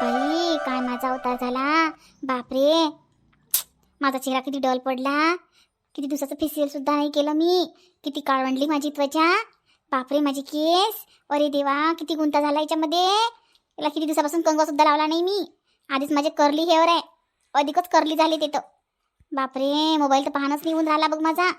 बाई काय माझा अवतार झाला. बापरे, माझा चेहरा किती डल पडला. किती दिवसाचं फेशियल सुद्धा नाही केलं मी. किती काळवंडली माझी त्वचा. बापरे माझी केस. अरे देवा किती गुंता झाला याच्यामध्ये. याला किती दिवसापासून कंगवा सुद्धा लावला नाही मी. आधीच माझे कर्ली हेअर आहे. अधिकच कर्ली झाले ते तर. बापरे मोबाईल तर पाहणंच नाही होऊन राहिला बघ माझा.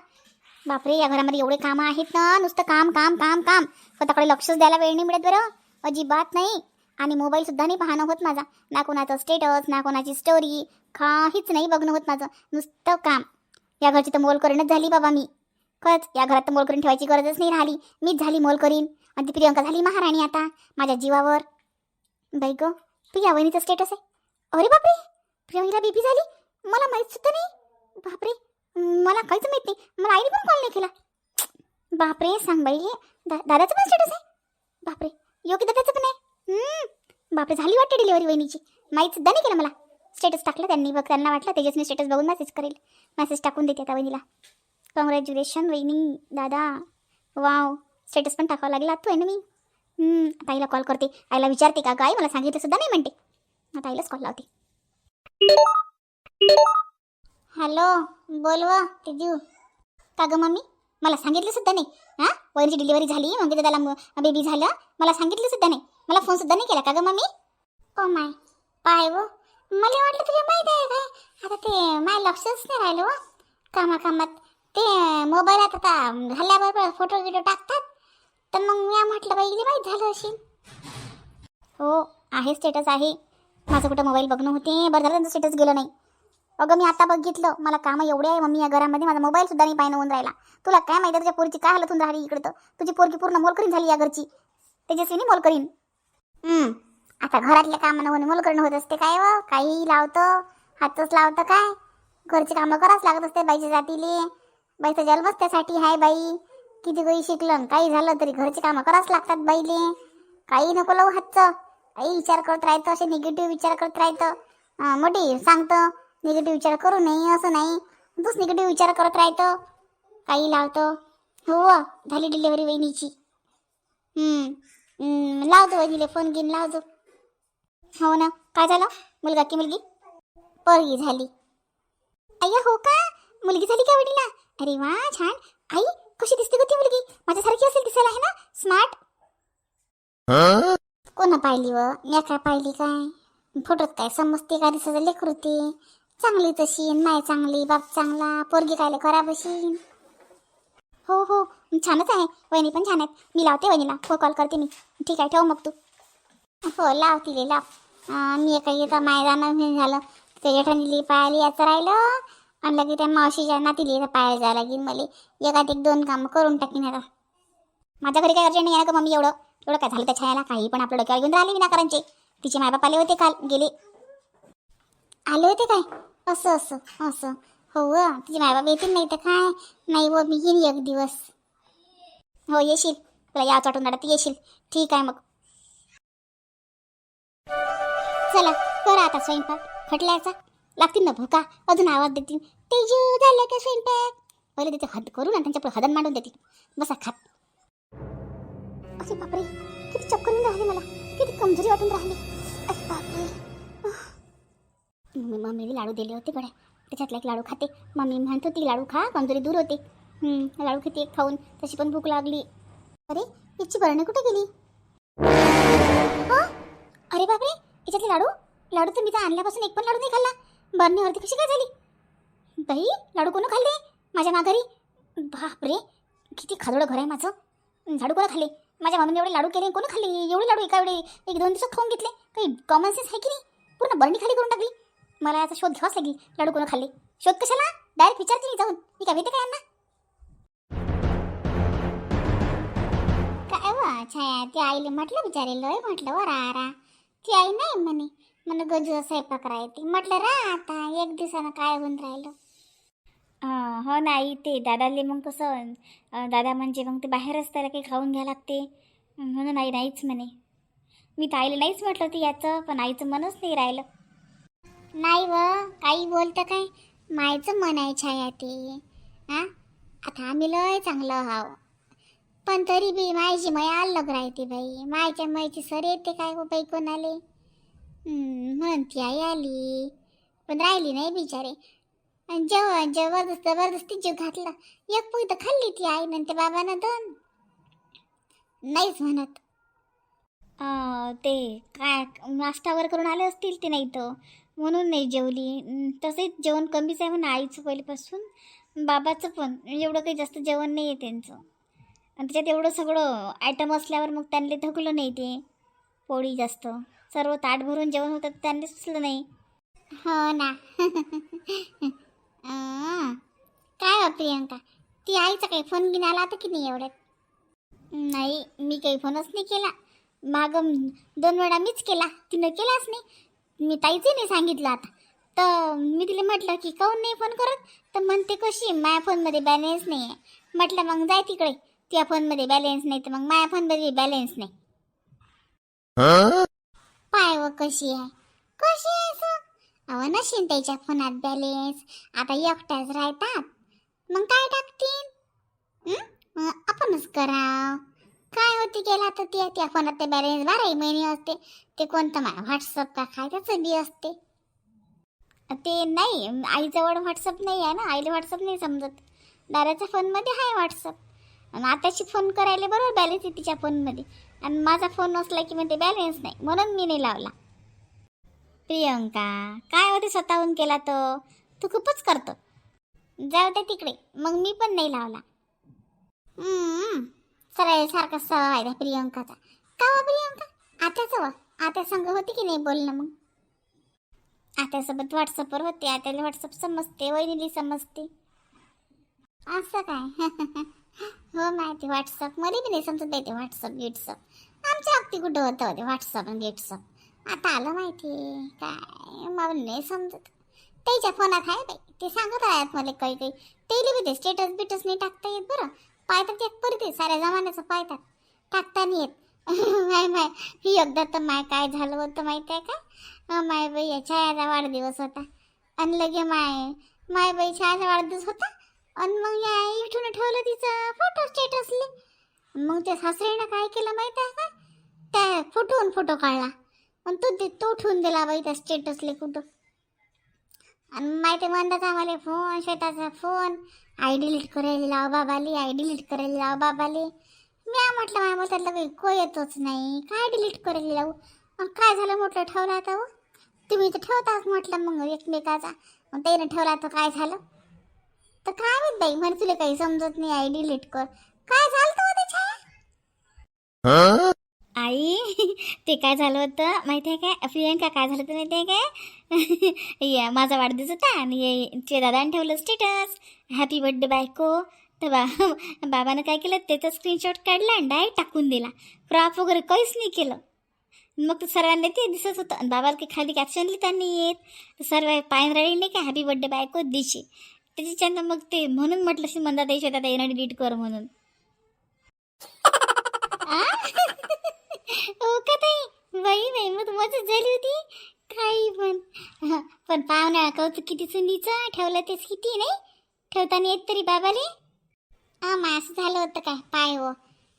बापरे या घरामध्ये एवढे कामं आहेत ना. नुसतं काम काम काम काम. स्वतःकडे लक्षच द्यायला वेळ नाही मिळत बरं. अजिबात नाही. आणि मोबाईल सुद्धा नाही पाहणं होत माझा. ना कोणाचं स्टेटस ना कोणाची स्टोरी. काहीच नाही बघणं होत माझं. नुसतं काम. या घरची तर मोल करीनच झाली बाबा मी. खरंच या घरात तर मोल करीन ठेवायची गरजच नाही राहिली. मीच झाली मोल करीन. आणि ती प्रियंका झाली महाराणी आता माझ्या जीवावर. बाई ग तू या वहिनीचं स्टेटस आहे. अरे बापरे प्रियंका बीबी झाली. मला माहीत सुद्धा नाही. बापरे मला काहीच माहीत नाही. मला आईने पण कॉल नाही केला. बापरे सांग बाई हे दादाचं पण स्टेटस आहे. बापरे योग्य दादाचं पण आहे. बापरे झाली वाटते डिलिव्हरी वहिनीची. माहीत सुद्धा नाही केलं मला. स्टेटस टाकलं त्यांनी. बघ त्यांना वाटलं तेजसने स्टेटस बघून मेसेज करेल. मेसेज टाकून देते आता वहिनीला. कॉंग्रॅच्युलेशन वहिनी दादा. वाव स्टेटस पण टाकावं लागला तू आहे ना मी. आता आईला कॉल करते. आईला विचारते का गाई मला सांगितलं सुद्धा नाही म्हणते. आता आईलाच कॉल लावते. हॅलो बोल व तेजू. का गं मम्मी मला सांगितलं सुद्धा नाही. हां वहिनीची डिलिव्हरी झाली मग दादाला बेबी झालं. मला सांगितलं सुद्धा नाही. मला फोन सुद्धा नाही केला का गं मम्मी. ओ माय पाय व मला वाटलं तुला माहीत आहे काय. आता ते माझं लक्षच नाही राहिलं व कामाकामात. ते मोबाईलात आता हल्ल्याबरोबर फोटो गिटो टाकतात. तर मग मी म्हटलं बाई इले माहीत झालं असेल. हो आहे स्टेटस आहे. माझं कुठं मोबाईल बघणं होते. बरं झालं त्यांचं स्टेटस गेलं नाही. अगं मी आता बघितलं. मला कामं एवढे आहे मम्मी या घरामध्ये. माझा मोबाईल सुद्धा नाही पाहिणं होऊन राहिला. तुला काय माहिती तुझ्या पोरीची काय हालत होऊन राहिली इकडं. तर तुझी पोरगी पूर्ण मोलकरीन झाली या घरची. तेजस्वीनी मोलकरीन. आता घरातल्या कामानं मोल करणं होत असते काय व. काही लावतं हातच लावतं काय. घरची कामं करावंच लागत असते बाईच्या जातीले. बाईचा जन्मच त्यासाठी आहे बाई. किती काही शिकलं काही झालं तरी घरची कामं करावंच लागतात बाईले. काही नको लावू हातचं. काही विचार करत राहतं. असे निगेटिव्ह विचार करत राहतं. मोठी सांगतं निगेटिव्ह विचार करू नये असं नाही. तूच निगेटिव्ह विचार करत राहतं. काही लावतं. हो झाली डिलिव्हरी वहिनीची. लावतो वहिनीले फोन घेऊन लावतो. हो ना काय झालं. मुलगा की मुलगी. पोरगी झाली. अय्या हो का मुलगी झाली का वडीला. अरे वा छान. आई कशी दिसते ग ती मुलगी. माझ्यासारखी असेल दिसायला आहे ना. स्मार्ट. कोण पाहिली व या काय पाहिली काय. फोटोत काय समजते का दिसायचं लेकरू ते. चांगली तशी नाही चांगली बाप चांगला. पोरगी कायले खराब अशी. हो हो छानच आहे. वहिनी पण छान आहेत. मी लावते वहिनीला हो कॉल करते मी. ठीक आहे ठेव मग तू. हो लाव तिले लाव. मी काही येतं माय जाणं झालं. त्या जेठानीली पायाला याचं राहिलं. आणि लगे त्या मावशीच्या नातीली पायाला जायला लागेल मला. एकात एक दोन कामं करून टाकीन आता. माझ्या घरी काय अर्जंट नाही आहे का मम्मी. एवढं काय झालं त्या छायाला. काही पण आपलं डोक्यावर घेऊन राहिले विनाकारांचे. तिचे मायबाप आले होते काल गेले. आले होते काय. असं असं असं हो व तिचे मायबाप येतील नाही तर काय. नाही व मी येईन एक दिवस. हो येशील. तुला याच वाटून राहिलं ती येशील. ठीक आहे मग. चला करा आता स्वयंपाक. खटल्याचा लागतील ना भूका. अजून आवाज देतील तेजू झालं का स्वयंपाक. पहिले तिथे हद करून आणि त्यांच्या पुढे हदन मांडून देतील. बसा खात. अरे बापरे किती चक्कर येऊन राहिली मला. किती कमजोरी वाटून राहिली. अरे बापरे. मम्मीने लाडू दिले होते गड्या. त्याच्यातला एक लाडू खाते. मम्मी म्हणत होती लाडू खा कमजोरी दूर होते. लाडू खाते एक खाऊन. तशी पण भूक लागली. अरे याची बरणी कुठे गेली. अरे बापरे याच्यातले लाडू. लाडू तर मी तर आणल्यापासून एक पण लाडू नाही खाल्ला. बरणीवरती कशी काय झाली. बाई लाडू कोण खाल्ले माझ्या माघारी. बापरे किती खादोडं घर आहे माझं. लाडू कोण खाल्ले. माझ्या मम्मीने एवढे लाडू केले. कोण खाल्ले एवढे लाडू एका वेळी. एक दोन दिवसात खाऊन घेतले. काही कॉमन सेन्स आहे की नाही. पूर्ण बरणी खाली करून टाकली. मला याचा शोध घ्यावाच लागेल. लाडू कोण खाल्ले. शोध कशाला डायरेक्ट विचारते मी जाऊन. मी काय माहिती काय यांना. काय वा छाया ती आईले म्हटलं बिचारे लय म्हटलं व रा. ती आई नाही म्हणे. मला गजू स्वयंपाक राहते. म्हटलं रा आता एक दिवसानं काय होऊन राहिलं. हो नाही ते दादाले मग कसं. दादा म्हणजे मग ते बाहेरच त्याला काही खाऊन घ्यायला लागते. म्हणून आई नाहीच म्हणे. मी तर आईला नाहीच म्हटलं होती याचं. पण आईचं मनच नाही राहिलं. नाही व काही बोलतं काय. मायचं मन आहे छाया ते. हां आता आम्ही लय चांगलं हाव. पण तरी बी मायची माय अलग राहते बाई. मायच्या मायची सर येते काय हो बाई कोणाले. म्हणून ती आई आली, पण राहिली नाही बिचारे. आणि जेवण जबरदस्ती जीव घातला. एक पोळी तर खाल्ली ती आई, नंतर बाबानं दोन. नाहीच म्हणत. ते काय नाश्तावर करून आले असतील ते, नाही तर म्हणून नाही जेवली. तसेच जेवण कमीच आहे म्हणा आईचं पहिल्यापासून. बाबाचं पण एवढं काही जास्त जेवण नाही आहे त्यांचं. आणि त्याच्यात एवढं सगळं आयटम असल्यावर मग त्यांना थकलं नाही ते. पोळी जास्त सर्व ताट भरून जेवण होतं, त्यांना सुचलं नाही. हो ना. काय हो प्रियंका, ती आईचा काही फोन घेऊन आला आता की नाही एवढ्यात? नाही, मी काही फोनच नाही केला. माग 2 वेळा मीच केला, तिनं केलाच नाही. मी ताईचं नाही सांगितलं आता. तर मी तिला म्हटलं की काऊन नाही फोन करत, तर म्हणते कशी माझ्या फोनमध्ये बॅलेन्स नाही आहे. म्हटलं मग जाय तिकडे, तुझ्या फोनमध्ये बॅलेन्स नाही तर मग माझ्या फोनमध्ये बॅलेन्स नाही. पाय व कशी आहे सो. अहो नशीन त्याच्या फोनात बॅलेन्स. आता एकट्याच राहतात, मग काय टाकतील? आपणच कराव. काय होती गेला तर त्या फोनात ते बॅलेन्स 12 महिने असते. ते कोणतं माझ्या व्हॉट्सअप का काय त्याचं बी असते. ते नाही, आईजवळ व्हॉट्सअप नाही आहे ना, आईला व्हॉट्सअप नाही समजत. दादाच्या फोनमध्ये आहे व्हॉट्सअप. आणि आताशी फोन करायला बरोबर बॅलेन्स आहे तिच्या फोनमध्ये. आणि माझा फोन नसला की म्हणते बॅलेन्स नाही, म्हणून मी नाही लावला. प्रियंका काय होते स्वतःहून केला तर तू खूपच करतो. जाऊ दे तिकडे, मग मी पण नाही लावला. सरळ सारखा सवय आहे प्रियंकाचा. का व प्रियंका, आत्या संग होती की नाही बोलणं? मग आत्यासोबत व्हॉट्सअपवर होते. आत्याला व्हॉट्सअप समजते, वहिनीली समजते. असं काय? हो माहिती, व्हॉट्सअप मध्ये बी नाही समजत ते व्हॉट्सअप. आमच्या अगदी कुठं होतं ते व्हॉट्सअप आणि गेट्सअप. आता आलं माहिती काय, मला नाही समजत. त्याच्या फोनात आहे बाई, ते सांगत आहेत मला काही तेले बी ते स्टेटस बिटस नाही टाकता येत. बरं पाहतात एक पडते, साऱ्या जमान्याचं पाहतात, टाकता नाही येत. माय एकदा तर माय काय झालं होतं माहिती आहे का? माय बाई छायाचा वाढदिवस होता, आणि लगे माय बाई छायाचा वाढदिवस होता, आणि मग या इथून ठेवलं तिचं फोटो स्टेटसले. मग त्या सासऱ्यानं काय केलं माहिती आहे का, त्या फोटो काढला आणि तो ठेवून दिला बाई त्या स्टेटसले कुठं. आणि माहिती म्हणतात आम्हाला फोन, शेताचा फोन आई डिलीट करायला लाव बाबाली, आई डिलीट करायला लाव बाबाली. मी म्हटलं माझ्या त्यातलं काही येतच नाही, काय डिलीट करायला लावू. काय झालं म्हटलं, ठेवला आता हो तुम्ही तर ठेवताच म्हटलं मग एकमेकाचा. मग त्यानं ठेवला तर काय झालं, तर काय माहित बाई म्हणे तुला काही समजत नाही, आई डिलीट कर. काय झालं तर आई ते काय झालं होतं माहिती आहे काय प्रियंका, काय झालं होतं माहिती आहे काय? माझा वाढदिवस होता आणि ते दादाने ठेवलं स्टेटस हॅपी बर्थडे बायको. तर बाबानं काय केलं, त्याचा स्क्रीनशॉट काढला आणि डायरेक्ट टाकून दिला. क्रॉप वगैरे काहीच नाही केलं. मग सर्वांना ते दिसत होतं. आणि बाबाला काही खाली कॅप्शन लिहिता नाही येत, तर सर्व पायन राहिली नाही का हॅपी बर्थडे बायको दिशी. त्याच्यानं मग ते म्हणून म्हटलं की म्हणता द्यायची आता येणं डिलीट कर म्हणून. हो का ताई, बाई मग मजाच झाली होती काही पण पाहुण्या कौतुक किती सुनीचं ठेवलं तेच किती नाही ठेवताना येत तरी बाबाले. मा असं झालं होतं काय पाय हो,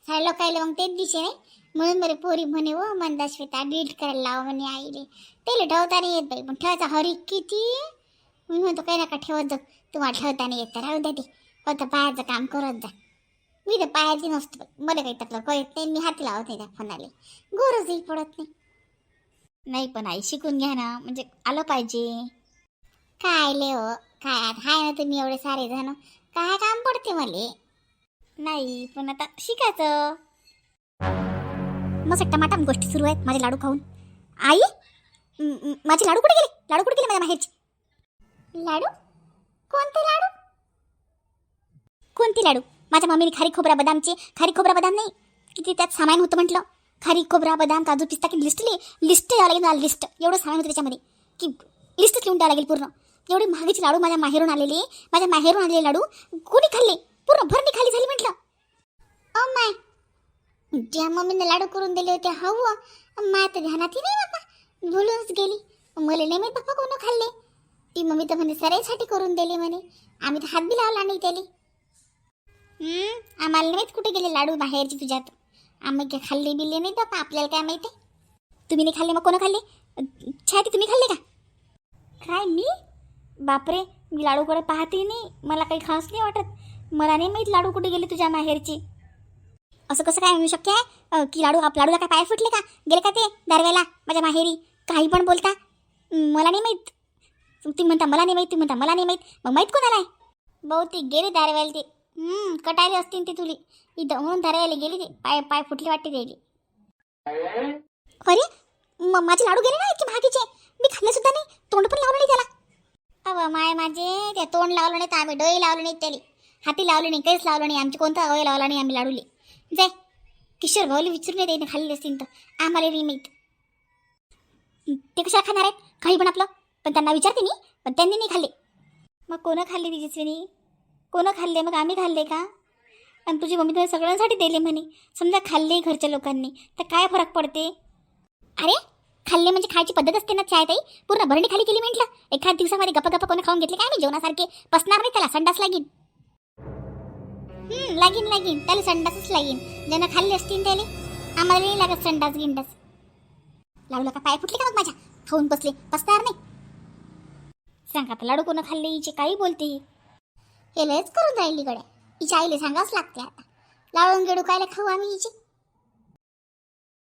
झालं काय मग तेच दिशे नाही म्हणून बरे पोरी म्हणे हो मंदाश्वेता डिलीट करायला लावा म्हणे आईले. त्याला ठेवता नाही येत बाई, पण ठेवायचा हरी किती. मी म्हणतो काही नका ठेवत जा, तुम्हाला ठेवता नाही येत राहू द्या, ते फक्त पायाचं काम करत जा. मी तर पायाची नसतो, मला काही त्यातलं कळत नाही, मी हात लावत नाही त्या फोनाले, गरजही पडत नाही. पण आई शिकून घ्या ना, म्हणजे आलं पाहिजे. काय ले हो काय हाय ना तुम्ही एवढे सारे जण, काय काम पडते मले. नाही पण आता शिकायचं. मग टमाटा गोष्टी सुरू आहेत माझे लाडू खाऊन. आई माझे लाडू कुठे गेले, माझ्या माहेरचे लाडू? कोणते लाडू? माझ्या मम्मीने खारी खोबरा बदाम नाही किती त्यात सामान होतं म्हटलं. खारी खोबरा बदाम काजू पिस्ता की लिस्ट यावं लागेल मला, लिस्ट एवढं सामान होतं त्याच्यामध्ये की लिस्टच लिहून द्यावं लागेल पूर्ण. एवढे महागीचे लाडू माझ्या माहेरून आलेले लाडू कोणी खाल्ले, पूर्ण भरणी खाली झाली म्हटलं. ओ माय, ज्या मम्मीने लाडू करून दिले होते हवं माय तर ध्यानातही नाही बाबा, भुलूनच गेली. मला नाही माहीत बाप्पा कोण खाल्ले. ती मम्मी तर म्हणे सराईसाठी करून दिले म्हणे, आम्ही तर हात बी लावला नाही त्याला. आम्हाला नाहीत कुठे गेले लाडू बाहेरचे तुझ्यात, आम्ही काय खाल्ले बिल्ले नाही बाप्पा, आपल्याला काय माहिती. तुम्ही नाही खाल्ले मग कोण खाल्ले? छाती तुम्ही खाल्ले का? काय मी? बापरे, मी लाडूकडे पाहते नाही, मला काही खास नाही वाटत. मला नाही माहीत लाडू कुठे गेले तुझ्या माहेरची. असं कसं काय म्हणू शक्य आहे की लाडूला काय पाय फुटले का? गेले का ते दारव्याला माझ्या माहेरी? काही पण बोलता. मला नाही माहीत. तुम्ही म्हणता मला नाही माहीत, तुम्ही म्हणता मला नाही माहीत. मग माहीत कोणाला आहे? बहुतेक गेले दारव्याला ते. कटायले असतील ते तुली इथं म्हणून दारव्याला गेली ते. पाय फुटले वाटते त्याले. अरे माझे लाडू गेले ना इतके महागीचे. मी खाल्ले सुद्धा नाही, तोंड पण लावलं नाही त्याला. अव माय माझे ते तोंड लावलं नाही तर आम्ही डोळे लावले नाही त्याला. हाती लावले नाही, काहीच लावलं नाही. आमची कोणता अवय लावला नाही आम्ही लाडूले. जाय किशोर भाऊली विचारून नाही त्याने खाल्ले असतील तर. आम्हाला नाही माहीत. ते कशाला खाणार आहेत काही पण आपलं. पण त्यांना विचारते मी, पण त्यांनी नाही खाल्ले. मग कोणं खाल्ले तेजस्विनी? कोणं खाल्ले? मग आम्ही खाल्ले का? आणि तुझी मम्मी तुला सगळ्यांसाठी दिले म्हणे. समजा खाल्ले घरच्या लोकांनी तर काय फरक पडते? अरे खाल्ले म्हणजे खायची पद्धत असते ना चाय ताई. पूर्ण भरणी खाली केली म्हटलं. एखाद दिवसामध्ये गप्पा कोणी खाऊन घेतले काय मी जेवणासारखे? पसणार नाही त्याला, संडास लागीन. लागीन त्याला संडासच लागीन. ज्यांना खाल्ले असतील त्याला. आम्हाला नाही लागत संडास गिंडास. लाडूला का पाय फुटले का मग माझ्या? खाऊन बसले, पसणार नाही. सांगा आता लाडू कोण खाल्ले हिचे? काही बोलते हे लयच करून राहिली गड्या. हिच्या आईला सांगावंच लागते आता. लाडून गेडू कायला खाऊ आम्ही हिचे?